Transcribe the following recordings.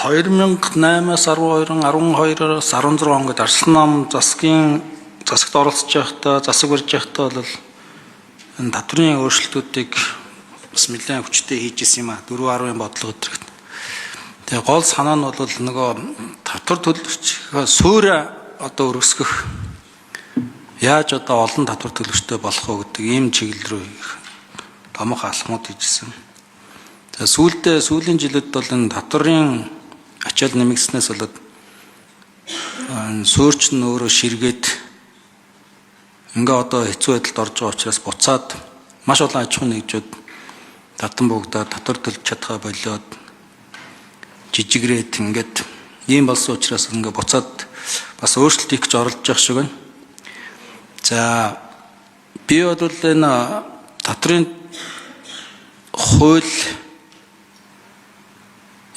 2008-аас 12-оос 16 он гээд Арслан ном засагт оролцож байхдаа засаг барьж байхдаа бол энэ татврын өөрчлөлтүүдийг бас нэлээд хүчтэй хийж исэн юм а 4.10 бодлого өдрөгт. Тэгээ гол санаа нь бол нөгөө татвар төлөгчийнхөө суурь одоо өргөсгөх яаж одоо олон татвар төлөгчтэй болох вэ гэдэг ийм чиглэл рүү томох алхмууд хийжсэн. Тэгээ сүүлийн жилүүд бол энэ татварын ачаал нэмэгдснээс болоод суурьч нь өөрөө ширгээд ингээ одоо хэцүү байдалд орж байгаа учраас буцаад маш олон аж ахуй нэгжүүд татан богдоод татвар төлж чадхаа болоод жижигрээд ингээд ийм болсон учраас ингээ буцаад бас өөрчлөлт хийх гэж оролдож байгаа шиг байна. За би бол энэ татврын хууль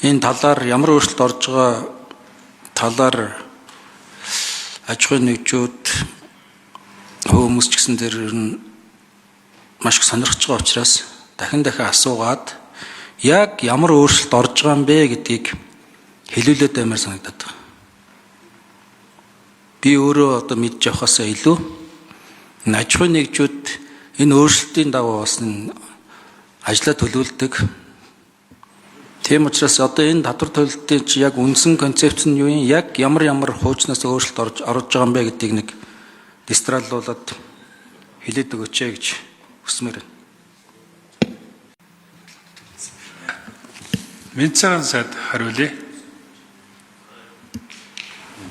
энэ талаар ямар өөрчлөлт орж байгаа талаар аж ахуйн нэгжүүд хүмүүс ч гэсэн тэр маш их сонирхож байгаа учраас дахин асуугаад яг ямар өөрчлөлт орж байгаа юм бэ гэдгийг хэлүүлээд баймаар санагдаад байна. Би өөрөө одоо мэдж явахаасаа илүү аж ахуйн нэгжүүд энэ өөрчлөлтийн дагуу бас ажлаа төлөвлөдөг. Тийм учраас одоо энэ татвар төлөлтийн чи яг үндсэн концепц нь юу юм? Яг ямар хуучлаас өөрчлөлт орж байгаа юм бэ гэдгийг нэг дистраллуулаад хэлээд өгөөч гэж хүсмээр байна. Мэдсэн сайд хариулъя.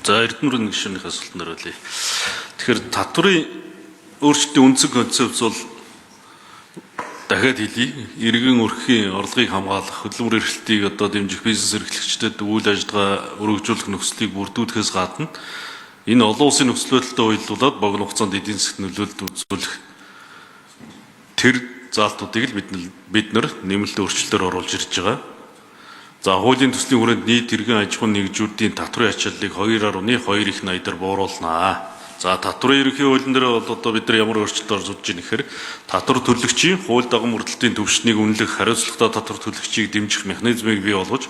За Эрдэнэ мөрийн гишүүнийхээ асуултанд хариулъя. Тэгэхээр татврын өөрчлөлтийн үндсэн концепц бол дахиад хэлье. Иргэн өрхийн орлогыг хамгаалах, хөдөлмөр эрхлэлтийг одоо дэмжих бизнес эрхлэгчдэд үйл ажиллагаа өргөжүүлэх нөхцөлийг бүрдүүлэхээс гадна энэ олон улсын нөхцөл байдалтай уялдуулаад богино хугацаанд эдийн засгийн нөлөөлөлд үзүүлэх тэр заалтуудыг л бид нар нэмэлт өөрчлөлтөөр оруулж ирж байгаа. За хуулийн төслийн хүрээнд нийт иргэн аж ахуйн нэгжүүдийн татврын ачааллыг 2.2 их найдаар бууруулнаа. За татврын ерөнхий хуулийн дээр бол одоо бид нар ямар өөрчлөлт орж ирж байгаа нэхэр татвар төлөгчийн хууль дагуу мөрдлөлтийн төвшнийг үнэлэх хариуцлагатай татвар төлөгчийг дэмжих механизмыг бий болгож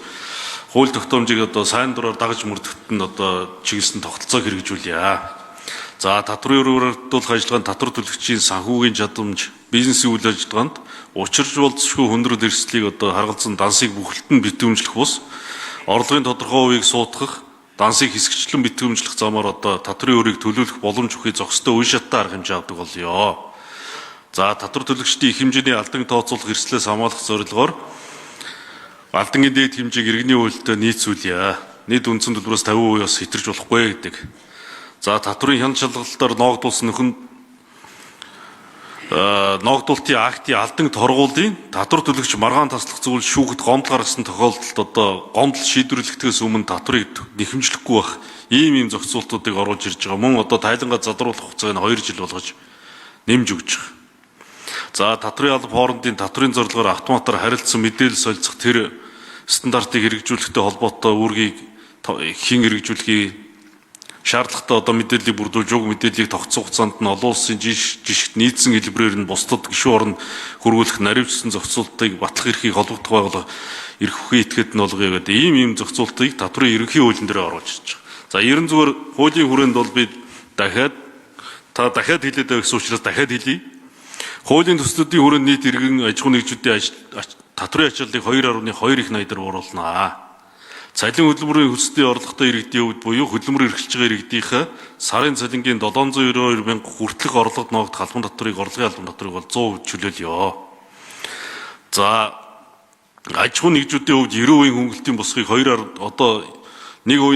хууль тогтоомжийг одоо сайн дураар дагаж мөрдөхөд нь одоо чиглэсэн тогтолцоог хэрэгжүүлье. За татврын өргөдүүлэх ажиллагаанд татвар төлөгчийн санхүүгийн чадамж, бизнесийн үйл ажиллагаанд учирч болцсохгүй хүндрэл эрсдлийг одоо харгалзан дансыг бүхэлдэн битүүмжлэх бус орлогын тодорхой хувийг суутгах дансыг хэсэгчлэн битүүмжлэх замаар одоо татврын өрийг төлөвлөх боломж өгөхөй зохистой үе шаттай арга хэмжээ авдаг болёо. За татвар төлөгчдийн их хэмжээний алдан тооцоолох эрсдлээс хамгаалах зорилгоор алдангийн дээд хэмжээг иргэний үйлдэлтэй нийцүүлье. Нийт үндсэн төлбөрөөс 50%-аас хэтэрж болохгүй гэдэг. За татврын хяналт шалгалтаар ногдуулсан ногдуулалтын актын алдан торгуулын татвар төлөгч маргаан таслах зүйл шүүхэд гомдол гаргасан тохиолдолд одоо гомдол шийдвэрлэхдээс өмнө татврыг нэхэмжлэхгүй байх ийм зохицуултуудыг оруулж ирж байгаа. Мөн одоо тайлангаа задруулах хугацааг нь 2 жил болгож нэмж өгч байгаа. За татврын алба хоорондын татврын зорилгоор автоматар харилцсан мэдээлэл солилцох тэр стандартыг хэрэгжүүлэхтэй холбоотой үүргийг хэн хэрэгжүүлэхийг шаардлагатай одоо мэдээллийг бүрдүүлж уг мэдээллийг тогтсон хугацаанд нь олон улсын жишгт нийцсэн хэлбэрээр нь бусдад гишүүн орнд хөрвүүлэх наривчсан зохицуултыг батлах эрхийг холбогдох байгууллага эрх үхий этгээд нь болгоё гэдэг ийм зохицуултыг татврын ерөнхий хуулийн дээр оруулж ирж байгаа. За ерөн зүгээр хуулийн хүрээнд бол би дахиад хэлээд байгаа гэсэн учраас дахиад хэлье. Хуулийн төслүүдийн хүрээнд нийт иргэн аж ахуйн нэгжүүдийн татврын ачааллыг 2.2 их найдаар бууруулнаа. Цалин хөдөлмөрийн хөсөлтийн орлоготой иргэдийн хувьд буюу хөдөлмөр эрхэлж байгаа иргэдийнхээ сарын цалингийн 792 мянга хүртэлх орлогод ногдох албан татврыг орлогын албан татврыг бол 100% чөлөөлье. За аж ахуйн нэгжүүдийн хувьд 90% хөнгөлтийн босхийг 1%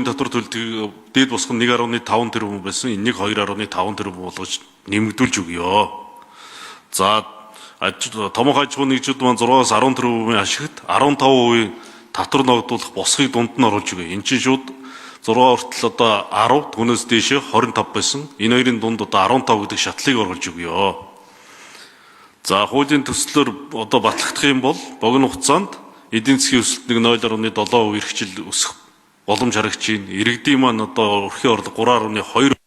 татвар төлөлтийг дээд босх нь 1.5 тэрбум байсан. Энийг 2.5 тэрбум болгож нэмэгдүүлж өгье. За томоохон аж ахуйн нэгжүүд маань 6-аас 10 тэрбумын ашигт 15% татвар ногдуулах босхийг дунд нь оруулж өгье. Энд чинь шууд 6 хүртэл одоо 10 түүнээс дээшээ 25 байсан. Энэ хоёрын дунд одоо 15 гэдэг шатлыг оруулж өгье. За хуулийн төслөөр одоо батлагдах юм бол богино хугацаанд эдийн засгийн өсөлт 0.7% эрхжил өсөх боломж харагдаж байна. Иргэдийн маань одоо өрхийн орлого 3.2